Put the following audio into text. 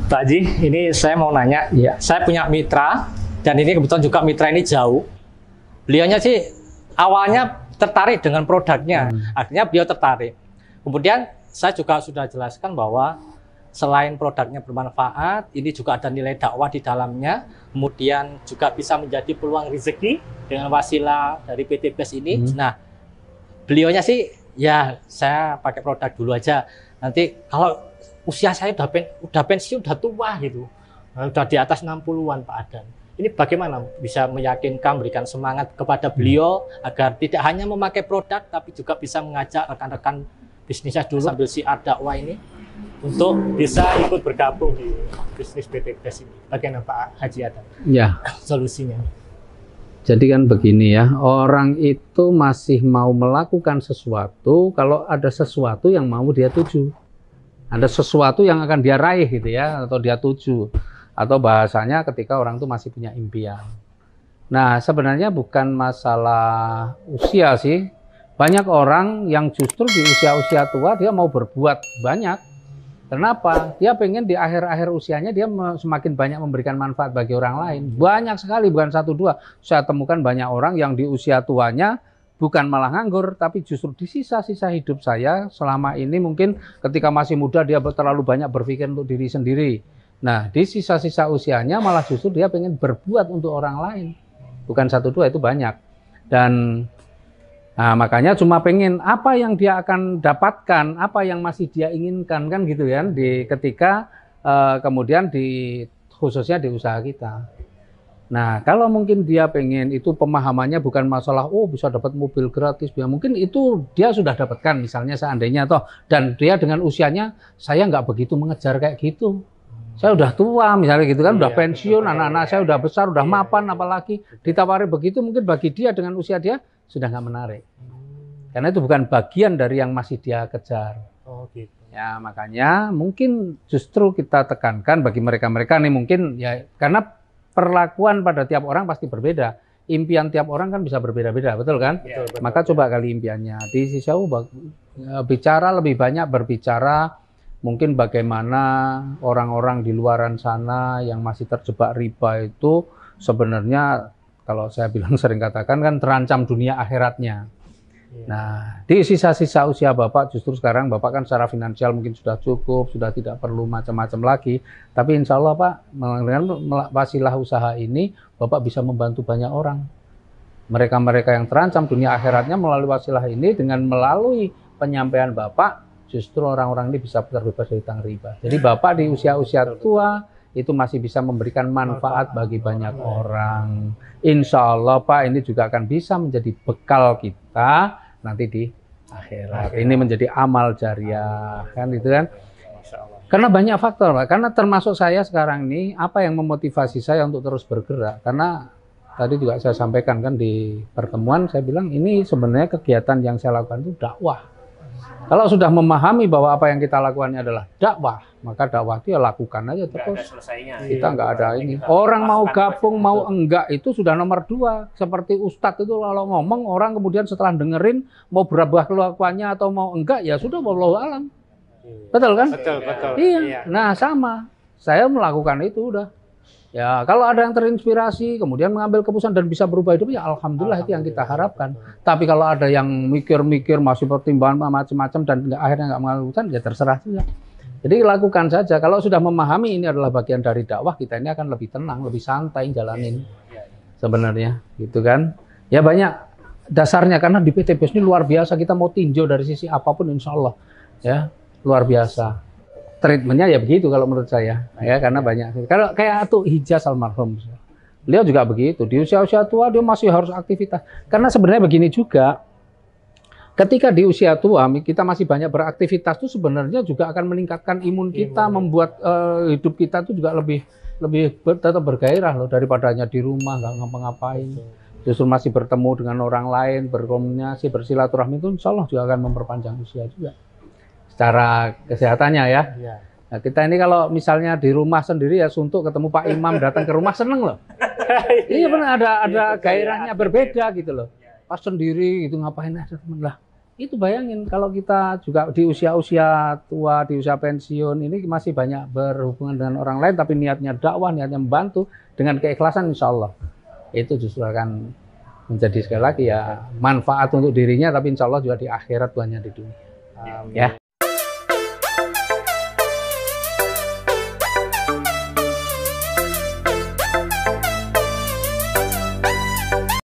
Pak Haji, ini saya mau nanya. Iya. Saya punya mitra, dan ini kebetulan juga mitra ini jauh. Beliaunya sih awalnya tertarik dengan produknya, akhirnya beliau tertarik. Kemudian saya juga sudah jelaskan bahwa selain produknya bermanfaat, ini juga ada nilai dakwah di dalamnya. Kemudian juga bisa menjadi peluang rezeki dengan wasilah dari PT BES ini. Nah, beliaunya sih, ya saya pakai produk dulu aja. Nanti kalau usia saya udah pensiun, udah tua gitu, udah di atas 60-an Pak Adan. Ini bagaimana bisa meyakinkan, berikan semangat kepada beliau agar tidak hanya memakai produk, tapi juga bisa mengajak rekan-rekan bisnisnya dulu sambil siar dakwah ini untuk bisa ikut bergabung di bisnis PT BES ini. Bagaimana Pak Haji Adam? Ya. Solusinya. Jadi kan begini ya, orang itu masih mau melakukan sesuatu kalau ada sesuatu yang mau dia tuju. Ada sesuatu yang akan dia raih gitu ya, atau dia tuju. Atau bahasanya ketika orang itu masih punya impian. Nah, sebenarnya bukan masalah usia sih. Banyak orang yang justru di usia-usia tua dia mau berbuat banyak. Kenapa? Dia pengen di akhir-akhir usianya dia semakin banyak memberikan manfaat bagi orang lain. Banyak sekali, bukan satu dua. Saya temukan banyak orang yang di usia tuanya bukan malah nganggur, tapi justru di sisa-sisa hidup saya selama ini mungkin ketika masih muda dia terlalu banyak berpikir untuk diri sendiri. Nah, di sisa-sisa usianya malah justru dia pengen berbuat untuk orang lain. Bukan satu dua, itu banyak. Dan nah, makanya cuma pengen apa yang dia akan dapatkan, apa yang masih dia inginkan, kan gitu ya, ketika kemudian khususnya di usaha kita. Nah, kalau mungkin dia pengen itu pemahamannya bukan masalah bisa dapat mobil gratis, ya mungkin itu dia sudah dapatkan misalnya seandainya toh, dan dia dengan usianya saya nggak begitu mengejar kayak gitu. Saya udah tua misalnya gitu kan, udah pensiun, anak-anak saya udah besar, udah mapan, apalagi ditawari begitu, mungkin bagi dia dengan usia dia sudah nggak menarik. Karena itu bukan bagian dari yang masih dia kejar. Oh gitu. Ya makanya mungkin justru kita tekankan bagi mereka-mereka nih mungkin ya, karena perlakuan pada tiap orang pasti berbeda. Impian tiap orang kan bisa berbeda-beda, betul kan? Ya, betul, maka coba kali impiannya. Di sisi bicara lebih banyak berbicara mungkin bagaimana orang-orang di luaran sana yang masih terjebak riba itu sebenarnya kalau saya bilang sering katakan kan terancam dunia akhiratnya. Nah, di sisa-sisa usia Bapak justru sekarang Bapak kan secara finansial mungkin sudah cukup, sudah tidak perlu macam-macam lagi. Tapi insya Allah Pak, dengan wasilah usaha ini Bapak bisa membantu banyak orang. Mereka-mereka yang terancam dunia akhiratnya melalui wasilah ini, dengan melalui penyampaian Bapak, justru orang-orang ini bisa terbebas dari hutang riba. Jadi Bapak di usia-usia tua itu masih bisa memberikan manfaat bagi banyak orang. Insya Allah Pak, ini juga akan bisa menjadi bekal kita nanti di akhirat. Ini menjadi amal jariah, kan itu kan? Karena banyak faktor Pak. Karena termasuk saya sekarang ini, apa yang memotivasi saya untuk terus bergerak? Karena tadi juga saya sampaikan kan di pertemuan, saya bilang ini sebenarnya kegiatan yang saya lakukan itu dakwah. Kalau sudah memahami bahwa apa yang kita lakukannya adalah dakwah, maka dakwah itu ya lakukan aja terus. Kita nggak ada ini. Orang mau gabung, mau enggak itu sudah nomor dua. Seperti Ustadz itu kalau ngomong, orang kemudian setelah dengerin mau berubah kelakuannya atau mau enggak, ya sudah wallahu alam. Betul kan? Betul, betul. Iya. Nah sama, saya melakukan itu udah. Ya, kalau ada yang terinspirasi, kemudian mengambil keputusan dan bisa berubah hidup, ya alhamdulillah itu yang kita harapkan. Tapi kalau ada yang mikir-mikir, masih pertimbangan macam-macam dan akhirnya nggak mengambil keputusan, ya terserah juga. Jadi lakukan saja. Kalau sudah memahami ini adalah bagian dari dakwah, kita ini akan lebih tenang, lebih santai jalanin. Sebenarnya, gitu kan? Ya banyak dasarnya, karena di PT BES ini luar biasa. Kita mau tinjau dari sisi apapun, insya Allah, ya luar biasa. Treatmentnya ya begitu kalau menurut saya, ya karena banyak. Kalau kayak tuh Hijaz almarhum, beliau juga begitu. Di usia-usia tua dia masih harus aktivitas. Karena sebenarnya begini juga, ketika di usia tua kita masih banyak beraktivitas itu sebenarnya juga akan meningkatkan imun kita, membuat hidup kita itu juga lebih tetap bergairah loh, daripada hanya di rumah nggak ngapa-ngapain. Justru masih bertemu dengan orang lain, berkomunikasi, bersilaturahmi itu insya Allah juga akan memperpanjang usia juga. Secara kesehatannya ya. Nah, kita ini kalau misalnya di rumah sendiri ya suntuk ketemu Pak Imam datang ke rumah seneng loh. Iya benar, ada gairahnya berbeda gitu loh. Pas sendiri itu ngapain aja temen lah. Itu bayangin kalau kita juga di usia-usia tua, di usia pensiun ini masih banyak berhubungan dengan orang lain, tapi niatnya dakwah, niatnya membantu dengan keikhlasan, insya Allah itu justru akan menjadi sekali lagi ya manfaat untuk dirinya, tapi insya Allah juga di akhirat, bukannya di dunia. Ya.